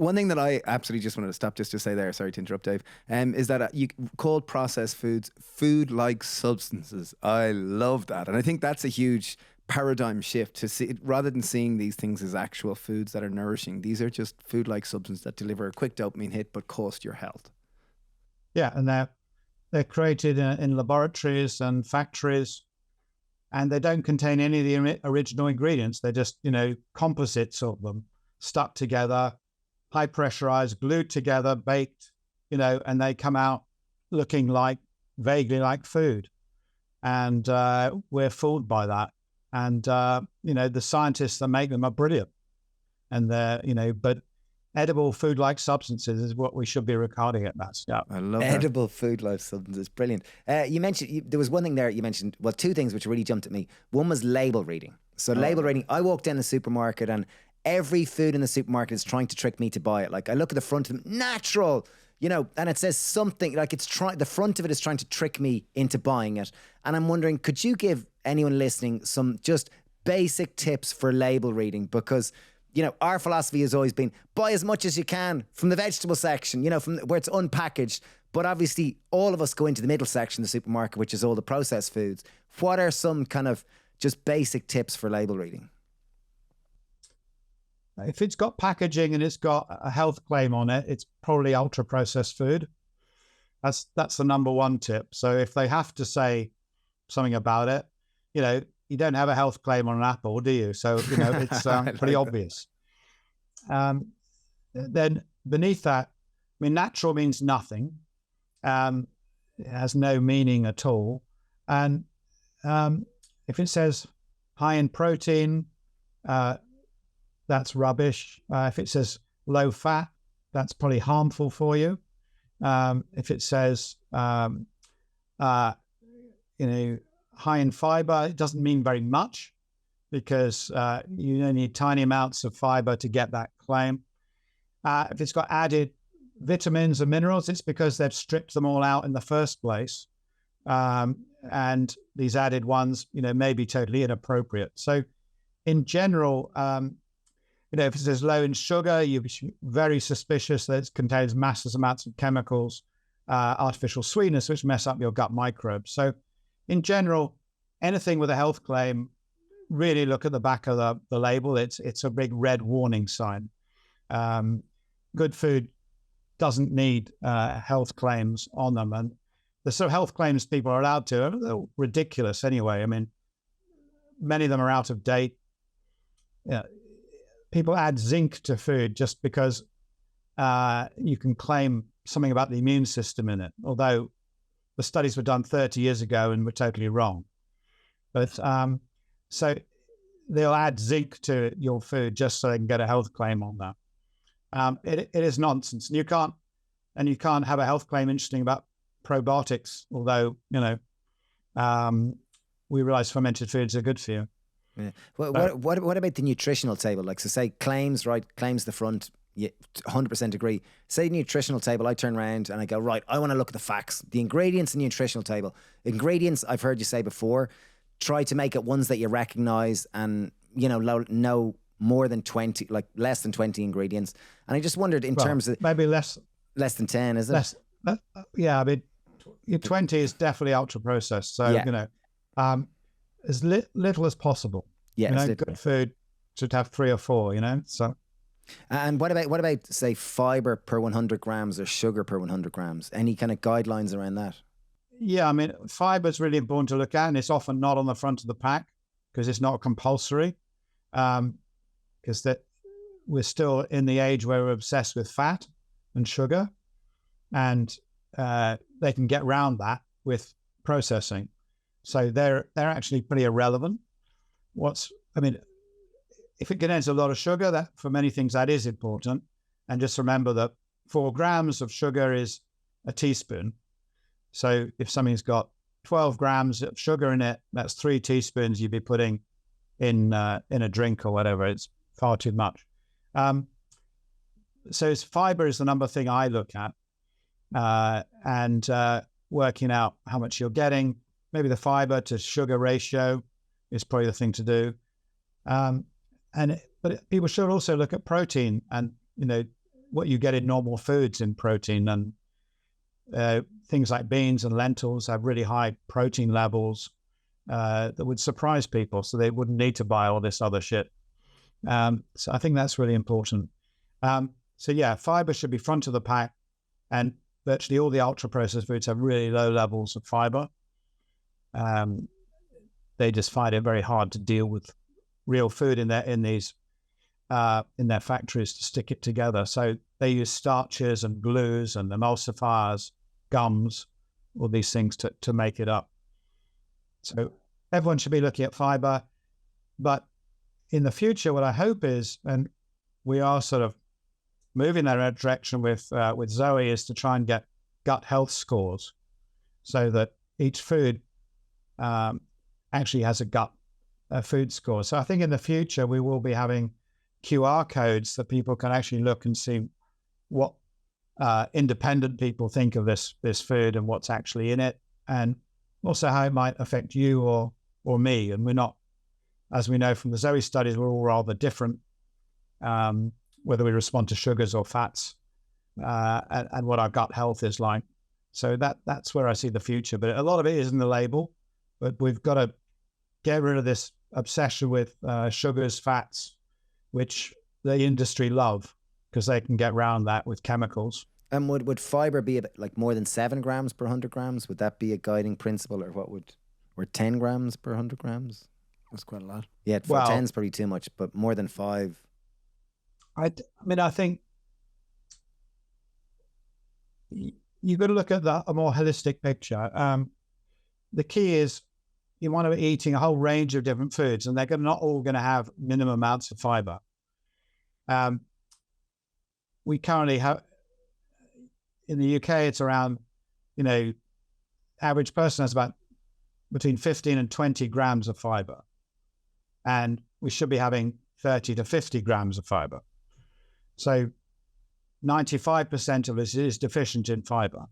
One thing that I absolutely just wanted to stop just to say there, sorry to interrupt, Dave, is that you called processed foods food-like substances. I love that. And I think that's a huge paradigm shift to see, rather than seeing these things as actual foods that are nourishing, these are just food-like substances that deliver a quick dopamine hit but cost your health. Yeah, and they're created in laboratories and factories, and they don't contain any of the original ingredients. They're just, composites of them stuck together, high pressurized, glued together, baked, and they come out looking vaguely like food. And we're fooled by that. And, the scientists that make them are brilliant. And but edible food-like substances is what we should be regarding it as. Yeah, I love edible food-like substances. Brilliant. You mentioned, there was one thing there you mentioned, well, two things which really jumped at me. One was label reading. So label reading, I walked in the supermarket and every food in the supermarket is trying to trick me to buy it. Like I look at the front of them, natural, and it says something like the front of it is trying to trick me into buying it. And I'm wondering, could you give anyone listening some just basic tips for label reading? Because, our philosophy has always been buy as much as you can from the vegetable section, from where it's unpackaged. But obviously all of us go into the middle section of the supermarket, which is all the processed foods. What are some kind of just basic tips for label reading? If it's got packaging and it's got a health claim on it, it's probably ultra processed food. That's the number one tip. So if they have to say something about it, you don't have a health claim on an apple, do you? So, it's pretty obvious. Then beneath that, natural means nothing. It has no meaning at all. And if it says high in protein, that's rubbish. If it says low fat, that's probably harmful for you. If it says, high in fiber, it doesn't mean very much because you only need tiny amounts of fiber to get that claim. If it's got added vitamins and minerals, it's because they've stripped them all out in the first place. And these added ones, may be totally inappropriate. So in general, if it says low in sugar, you'd be very suspicious that it contains massive amounts of chemicals, artificial sweeteners, which mess up your gut microbes. So in general, anything with a health claim, really look at the back of the label. It's a big red warning sign. Good food doesn't need health claims on them. And the sort of health claims people are allowed to are ridiculous anyway. Many of them are out of date. People add zinc to food just because you can claim something about the immune system in it, although the studies were done 30 years ago and were totally wrong. But so they'll add zinc to your food just so they can get a health claim on that. It is nonsense. And you can't have a health claim interesting about probiotics, although, we realize fermented foods are good for you. Yeah. Well, what about the nutritional table? Like, so say claims the front, 100% agree. Say nutritional table, I turn around and I go, right, I want to look at the facts. The ingredients in the nutritional table. Ingredients, I've heard you say before, try to make it ones that you recognize and, no more than 20, like less than 20 ingredients. And I just wondered in terms of... Maybe less than 10, is it? Yeah, 20 is definitely ultra processed. So, as little as possible. Yeah, good food should have 3 or 4, so... And what about say fiber per 100 grams or sugar per 100 grams? Any kind of guidelines around that? Yeah, fiber is really important to look at, and it's often not on the front of the pack because it's not compulsory. Because we're still in the age where we're obsessed with fat and sugar, and they can get around that with processing. So they're actually pretty irrelevant. If it contains a lot of sugar, that for many things that is important. And just remember that 4 grams of sugar is a teaspoon. So if something's got 12 grams of sugar in it, that's 3 teaspoons you'd be putting in a drink or whatever. It's far too much. So fiber is the number thing I look at, and working out how much you're getting. Maybe the fiber to sugar ratio is probably the thing to do. But people should also look at protein and, what you get in normal foods in protein. And things like beans and lentils have really high protein levels that would surprise people, so they wouldn't need to buy all this other shit. So I think that's really important. So yeah, fiber should be front of the pack, and virtually all the ultra-processed foods have really low levels of fiber. They just find it very hard to deal with real food in their factories to stick it together. So they use starches and glues and emulsifiers, gums, all these things to make it up. So everyone should be looking at fiber. But in the future, what I hope is, and we are sort of moving in that direction with Zoe, is to try and get gut health scores so that each food actually has a food score. So I think in the future, we will be having QR codes that people can actually look and see what independent people think of this food and what's actually in it, and also how it might affect you or me. And we're not, as we know from the Zoe studies, we're all rather different, whether we respond to sugars or fats, and what our gut health is like. So that's where I see the future. But a lot of it is in the label, but we've got to get rid of this obsession with sugars, fats, which the industry love because they can get around that with chemicals. And would fiber be like more than 7 grams per 100 grams? Would that be a guiding principle, or 10 grams per 100 grams? That's quite a lot. Yeah, 10 is probably too much, but more than 5. I mean, I think you've got to look at a more holistic picture. The key is you want to be eating a whole range of different foods, and they're not all going to have minimum amounts of fiber. We currently have, in the UK, it's around, average person has about between 15 and 20 grams of fiber. And we should be having 30 to 50 grams of fiber. So 95% of us is deficient in fiber.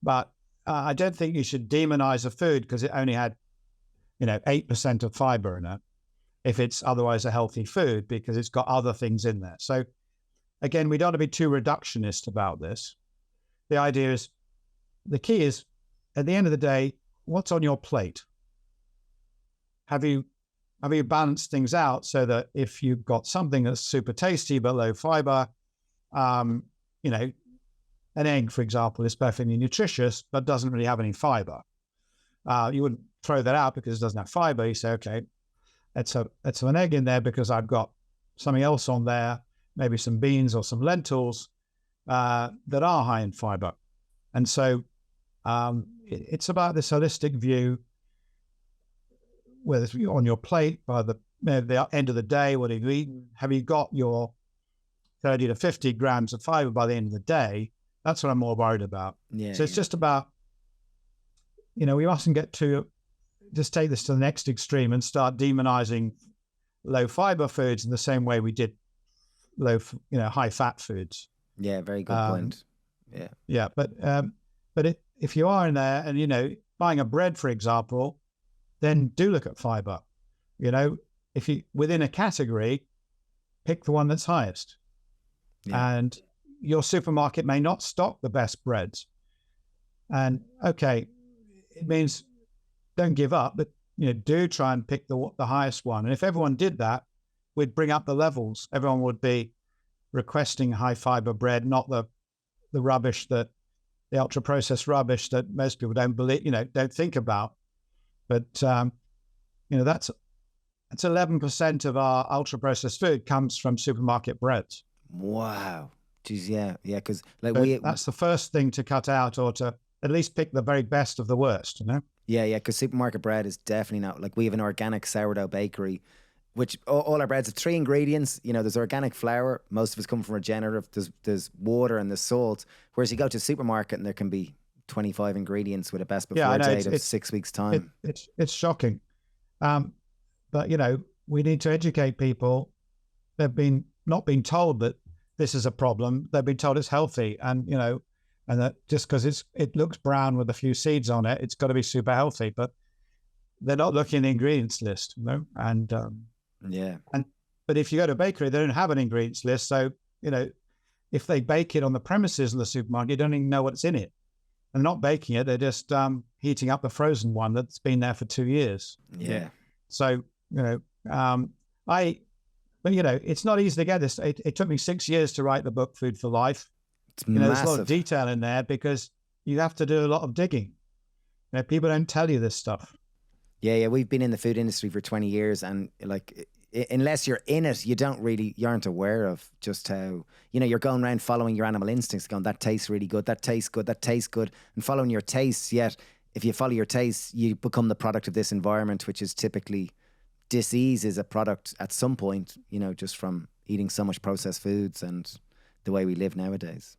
But I don't think you should demonize a food because it only had, 8% of fiber in it, if it's otherwise a healthy food, because it's got other things in there. So again, we don't want to be too reductionist about this. The idea is, the key is, at the end of the day, what's on your plate? Have you balanced things out so that if you've got something that's super tasty but low fiber, an egg, for example, is perfectly nutritious but doesn't really have any fiber. You wouldn't throw that out because it doesn't have fiber. You say, okay, let's have an egg in there because I've got something else on there, maybe some beans or some lentils that are high in fiber. And so it's about this holistic view, whether it's on your plate, by the end of the day, what have you eaten? Have you got your 30 to 50 grams of fiber by the end of the day? That's what I'm more worried about. Yeah, so it's just about, we mustn't just take this to the next extreme and start demonizing low fiber foods in the same way we did high fat foods. Yeah, very good point. Yeah. Yeah, but if you are in there and, buying a bread, for example, then do look at fiber. If you, within a category, pick the one that's highest. Yeah. And your supermarket may not stock the best breads. And okay, it means don't give up, but do try and pick the highest one. And if everyone did that, we'd bring up the levels. Everyone would be requesting high fiber bread, not the rubbish the ultra processed rubbish that most people don't believe, don't think about. But that's 11% of our ultra processed food comes from supermarket breads. Wow. Jeez, yeah, because that's the first thing to cut out, or to at least pick the very best of the worst. Yeah, because supermarket bread is definitely not, like, we have an organic sourdough bakery, which all our breads have 3 ingredients. There's organic flour, most of it's come from regenerative. There's water and there's salt. Whereas you go to a supermarket and there can be 25 ingredients with a best before date of 6 weeks' time. It's shocking. But we need to educate people. They've not been told that this is a problem. They've been told it's healthy, and and that just because it looks brown with a few seeds on it, it's got to be super healthy. But they're not looking at the ingredients list, and yeah. But if you go to a bakery, they don't have an ingredients list, so if they bake it on the premises of the supermarket, you don't even know what's in it. And they're not baking it; they're just heating up the frozen one that's been there for 2 years. Yeah. So it's not easy to get this. It took me 6 years to write the book Food for Life. It's there's a lot of detail in there because you have to do a lot of digging. People don't tell you this stuff. Yeah. We've been in the food industry for 20 years, and like, unless you're in it, you aren't aware of just how, you're going around following your animal instincts, going, that tastes really good, that tastes good, that tastes good, and following your tastes. Yet, if you follow your tastes, you become the product of this environment, which is typically disease is a product at some point, just from eating so much processed foods and the way we live nowadays.